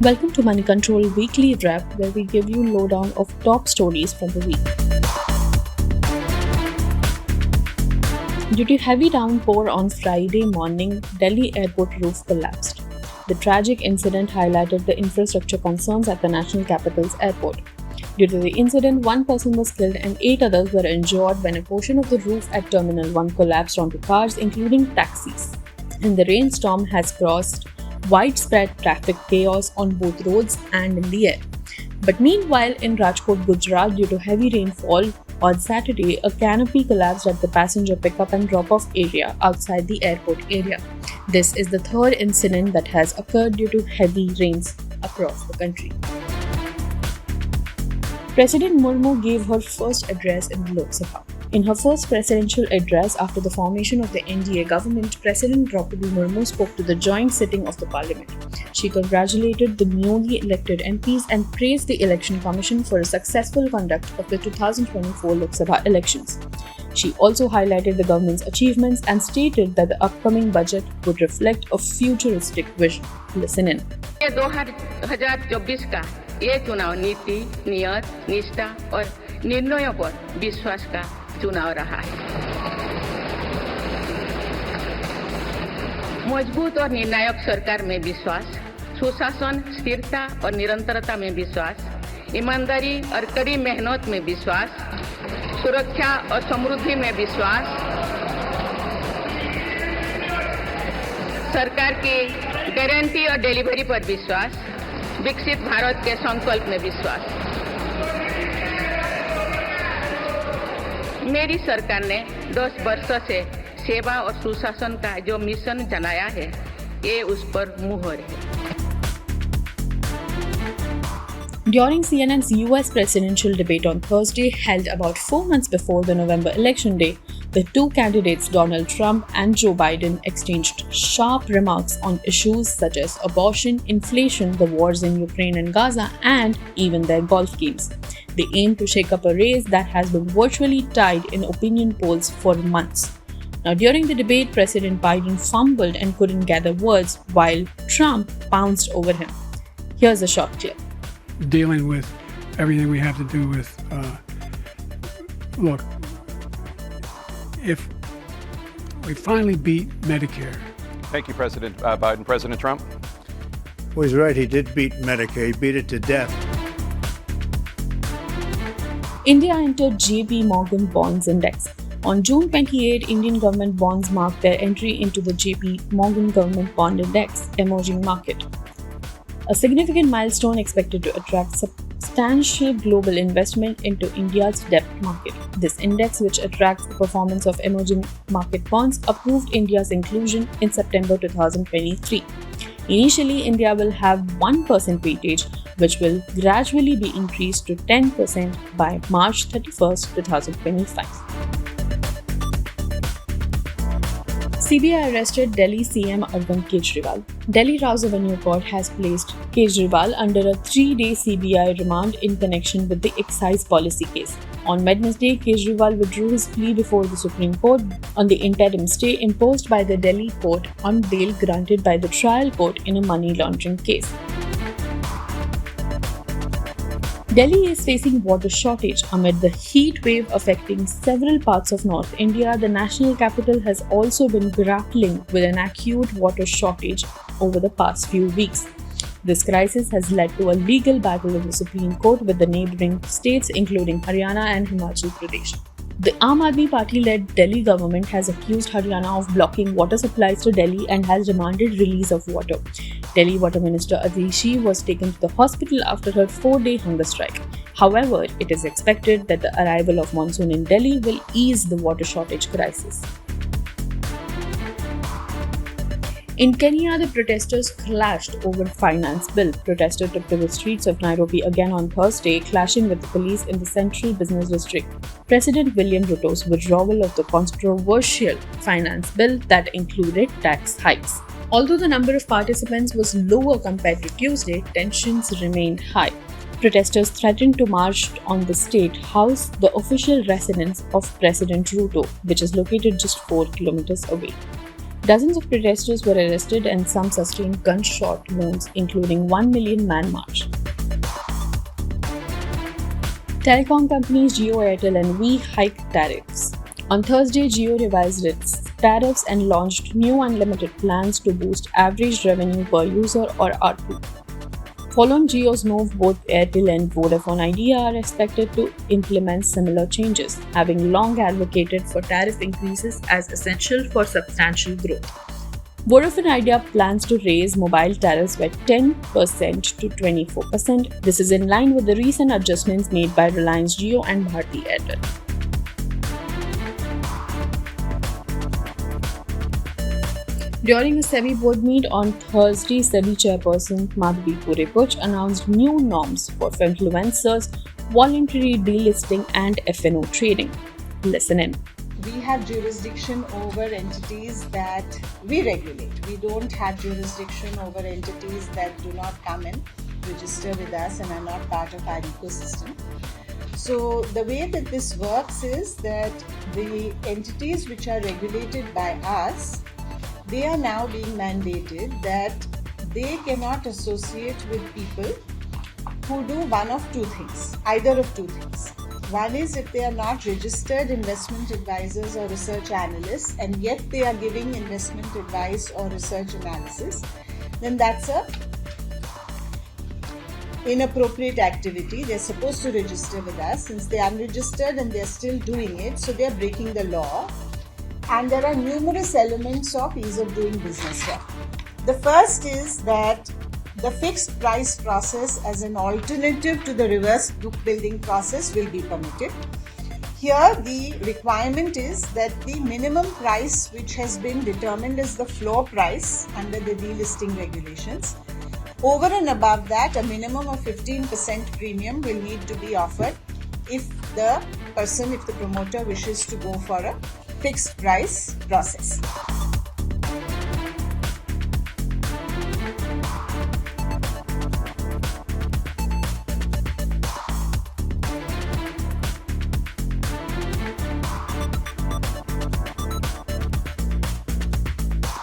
Welcome to Money Control Weekly Wrap, where we give you lowdown of top stories from the week. Due to heavy downpour on Friday morning, Delhi airport roof collapsed. The tragic incident highlighted the infrastructure concerns at the national capital's airport. Due to the incident, one person was killed and 8 others were injured when a portion of the roof at Terminal 1 collapsed onto cars, including taxis. And the rainstorm has caused widespread traffic chaos on both roads and in the air. But meanwhile, in Rajkot, Gujarat, due to heavy rainfall on Saturday, a canopy collapsed at the passenger pickup and drop-off area outside the airport area. This is the third incident that has occurred due to heavy rains across the country. President Murmu gave her first address in the Lok Sabha. In her first presidential address after the formation of the NDA government, President Draupadi Murmu spoke to the joint sitting of the parliament. She congratulated the newly elected MPs and praised the Election Commission for a successful conduct of the 2024 Lok Sabha elections. She also highlighted the government's achievements and stated that the upcoming budget would reflect a futuristic vision. Listen in. 2024 का ये चुनाव नीति, नियत, निष्ठा और निर्णयों पर विश्वास का चुनाव रहा है। मजबूत और निर्णायक सरकार में विश्वास, सुशासन, स्थिरता और निरंतरता में विश्वास, ईमानदारी और कड़ी मेहनत में विश्वास, सुरक्षा और समृद्धि में विश्वास, सरकार की गारंटी और डिलीवरी पर विश्वास, विकसित भारत के संकल्प में विश्वास। मेरी सरकार ने 10 वर्षों से सेवा और सुशासन का जो मिशन चलाया है, ये उस पर मुहर है। During CNN's US presidential debate on Thursday, held about 4 months before the November election day, the two candidates, Donald Trump and Joe Biden, exchanged sharp remarks on issues such as abortion, inflation, the wars in Ukraine and Gaza, and even their golf games. They aim to shake up a race that has been virtually tied in opinion polls for months. Now, during the debate, President Biden fumbled and couldn't gather words, while Trump pounced over him. Here's a short clip. Dealing with everything we have to do with, look, if we finally beat Medicare. Thank you, President Biden. President Trump? Well, he's right. He did beat Medicare. He beat it to death. India entered JP Morgan Bonds Index. On June 28, Indian government bonds marked their entry into the JP Morgan Government Bond Index emerging market. A significant milestone expected to attract substantial global investment into India's debt market. This index, which tracks the performance of emerging market bonds, approved India's inclusion in September 2023. Initially, India will have 1% weightage, which will gradually be increased to 10% by March 31st, 2025. CBI arrested Delhi CM Arvind Kejriwal. Delhi Rouse Avenue Court has placed Kejriwal under a 3-day CBI remand in connection with the excise policy case. On Wednesday, Kejriwal withdrew his plea before the Supreme Court on the interim stay imposed by the Delhi court on bail granted by the trial court in a money laundering case. Delhi is facing water shortage amid the heat wave affecting several parts of North India. The national capital has also been grappling with an acute water shortage over the past few weeks. This crisis has led to a legal battle in the Supreme Court with the neighbouring states including Haryana and Himachal Pradesh. The Aam Aadmi Party-led Delhi government has accused Haryana of blocking water supplies to Delhi and has demanded release of water. Delhi Water Minister Aditi was taken to the hospital after her 4-day hunger strike. However, it is expected that the arrival of monsoon in Delhi will ease the water shortage crisis. In Kenya, the protesters clashed over finance bill. Protesters took to the streets of Nairobi again on Thursday, clashing with the police in the central business district. President William Ruto's withdrawal of the controversial finance bill that included tax hikes. Although the number of participants was lower compared to Tuesday, tensions remained high. Protesters threatened to march on the State House, the official residence of President Ruto, which is located just 4 kilometers away. Dozens of protesters were arrested and some sustained gunshot wounds, including 1 million man march. Telecom companies Jio, Airtel and Vi hiked tariffs. On Thursday, Jio revised its tariffs and launched new unlimited plans to boost average revenue per user or ARPU. Following Jio's move, both Airtel and Vodafone Idea are expected to implement similar changes, having long advocated for tariff increases as essential for substantial growth. Vodafone Idea plans to raise mobile tariffs by 10% to 24%. This is in line with the recent adjustments made by Reliance Jio and Bharti Airtel. During a SEBI board meet on Thursday, SEBI chairperson Madhavi Puripach announced new norms for influencers, voluntary delisting and F&O trading. Listen in. We have jurisdiction over entities that we regulate. We don't have jurisdiction over entities that do not come and register with us and are not part of our ecosystem. So the way that this works is that the entities which are regulated by us, they are now being mandated that they cannot associate with people who do one of two things, either of two things. One is if they are not registered investment advisors or research analysts and yet they are giving investment advice or research analysis, then that's a inappropriate activity. They're supposed to register with us. Since they are unregistered and they're still doing it, so they're breaking the law. And there are numerous elements of ease of doing business here. The first is that the fixed price process as an alternative to the reverse book building process will be permitted. Here the requirement is that the minimum price which has been determined as the floor price under the delisting regulations, over and above that a minimum of 15% premium will need to be offered if the promoter wishes to go for a fixed price process.